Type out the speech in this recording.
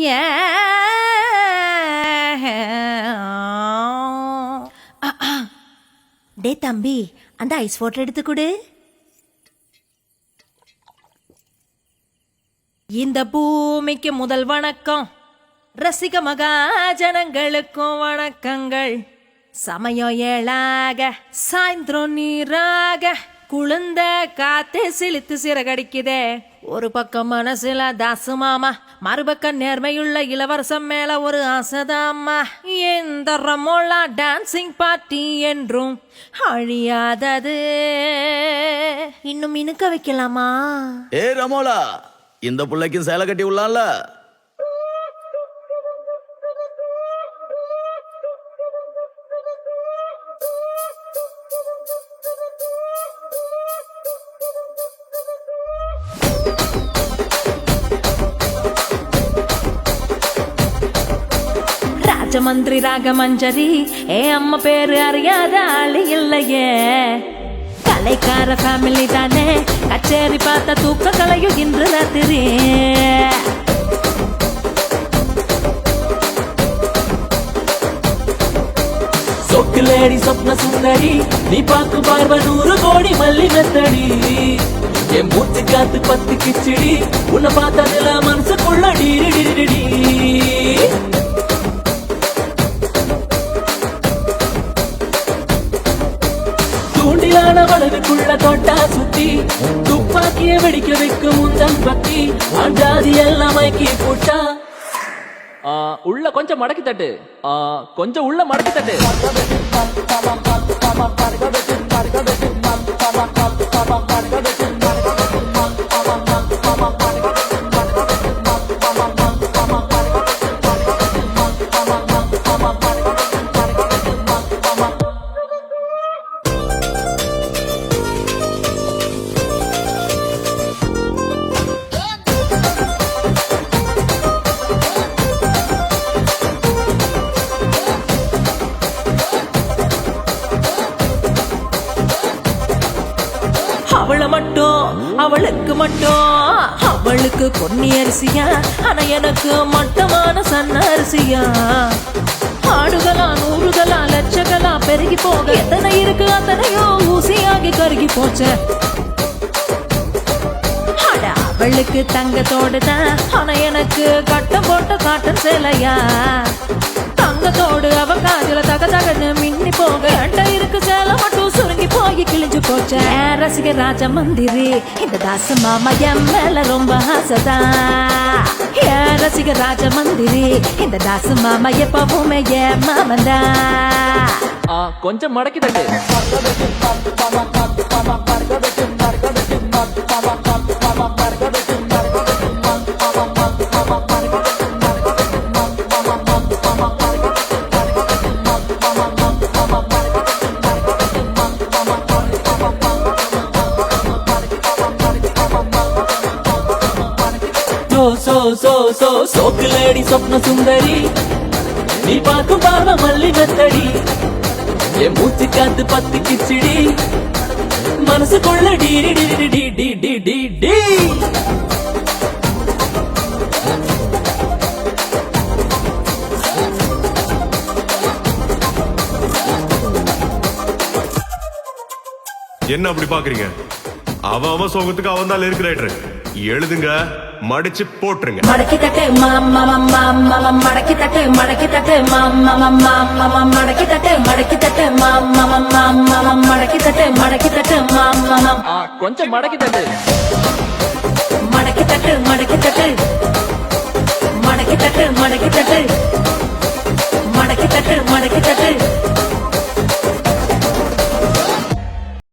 ஏ டே தம்பி, அந்த ice water எடுத்து கொடு. இந்த பூமிக்கு முதல் வணக்கம், ரசிக மகாஜனங்களுக்கும் வணக்கங்கள். சமயம் ஏழாக சாயந்திரம் நீராக குளிர்ந்த காத்து சிலித்து சிறகடிக்குதே. ஒரு பக்கம் மனசுல தாசு மாமா, மறுபக்கம் நேர்மையுள்ள இளவரசம் மேல ஒரு ஆசைதாம்மா. இந்த ரமோலா டான்சிங் பார்ட்டி என்றும் அழியாதது. இன்னும் இனுக்க வைக்கலாமா? ஏ ரமோலா, இந்த புள்ளைக்கும் சேலை கட்டி உள்ளான்ல. ராஜமந்திரி ராகமஞ்சரி, ஏ அம்மா பேரு அறியாத ஆளு இல்லையே. கலைக்கார ஃபேமிலி தானே, கச்சேரி பார்த்த தூக்க கலையும் இன்று ராத்திரி. சொக்குலேடி சொப்ன சுந்தரி, நீ பாக்கு பார்வ 100 கோடி மல்லி மெத்தடி. என் மூச்சு காத்து பத்து கிச்சடி, உன்னை பார்த்ததுல மனசுக்குள்ள டிடி. தூண்டிலான வளவுக்குள்ள தோட்டா சுத்தி, துப்பாக்கிய வெடிக்க வைக்கும் முந்தன் பத்தி, ஆண்டாதி எல்லாம் மைக்கி போட்டா. உள்ள கொஞ்சம் மடக்கி தட்டு, கொஞ்சம் உள்ள மடக்கி தட்டு. அவளை மட்டும் அவளுக்கு மட்டும், அவளுக்கு பொன்னி அரிசியா, ஆனா எனக்கு மட்டமான சன்ன அரிசியா. ஆடுகளா நூறுகளா லட்சங்களா பெருகி போக, எத்தனை இருக்கு அத்தனையோ ஊசியாகி கருகி போச்ச. அட அவளுக்கு தங்கத்தோடு தான், ஆனா எனக்கு கட்டம் போட்ட காட்டன் சேலையா. தங்கத்தோடு அவ காஜல தக தகன்னு மின்னி போக, என்கிட்ட இருக்கு சேலை மட்டும் சுருங்கி போய் கிழிஞ்சு போச்ச. ரசிக ராஜ மந்திரி, இந்த தாச மாமா என் மேல ரொம்ப ஆசைதா. ரசிக ராஜ மந்திரி, இந்த தாச மாமா எப்பவுமே என் மாமந்தா. கொஞ்சம் மடக்கி தட்டு. சோக்குலேடி சொப்ன சுந்தரி, நீ பார்க்கும் பார்வ மல்லி மெத்தடி. என் மூச்சு காத்து பத்து கிச்சடி, மனசுக்குள்ள டி. என்ன அப்படி பாக்குறீங்க? அவன் சோகத்துக்கு அவன் தான் லிரிக் ரைட்டர். எழுதுங்க, மடிச்சு போட்டுருங்க. மடக்கி தட்டு மாமா, மடக்கி தட்டு மடக்கி தட்டு மாமா, மடக்கி தட்டு மடக்கி தட்டு மாமா, மடக்கி தட்டு மடக்கி தட்டு மாமா. கொஞ்சம் மடக்கி தட்டு. மடக்கி தட்டு மடக்கி தட்டு, மடக்கி தட்டு மடக்கி தட்டு, மடக்கி தட்டு மடக்கி தட்டு.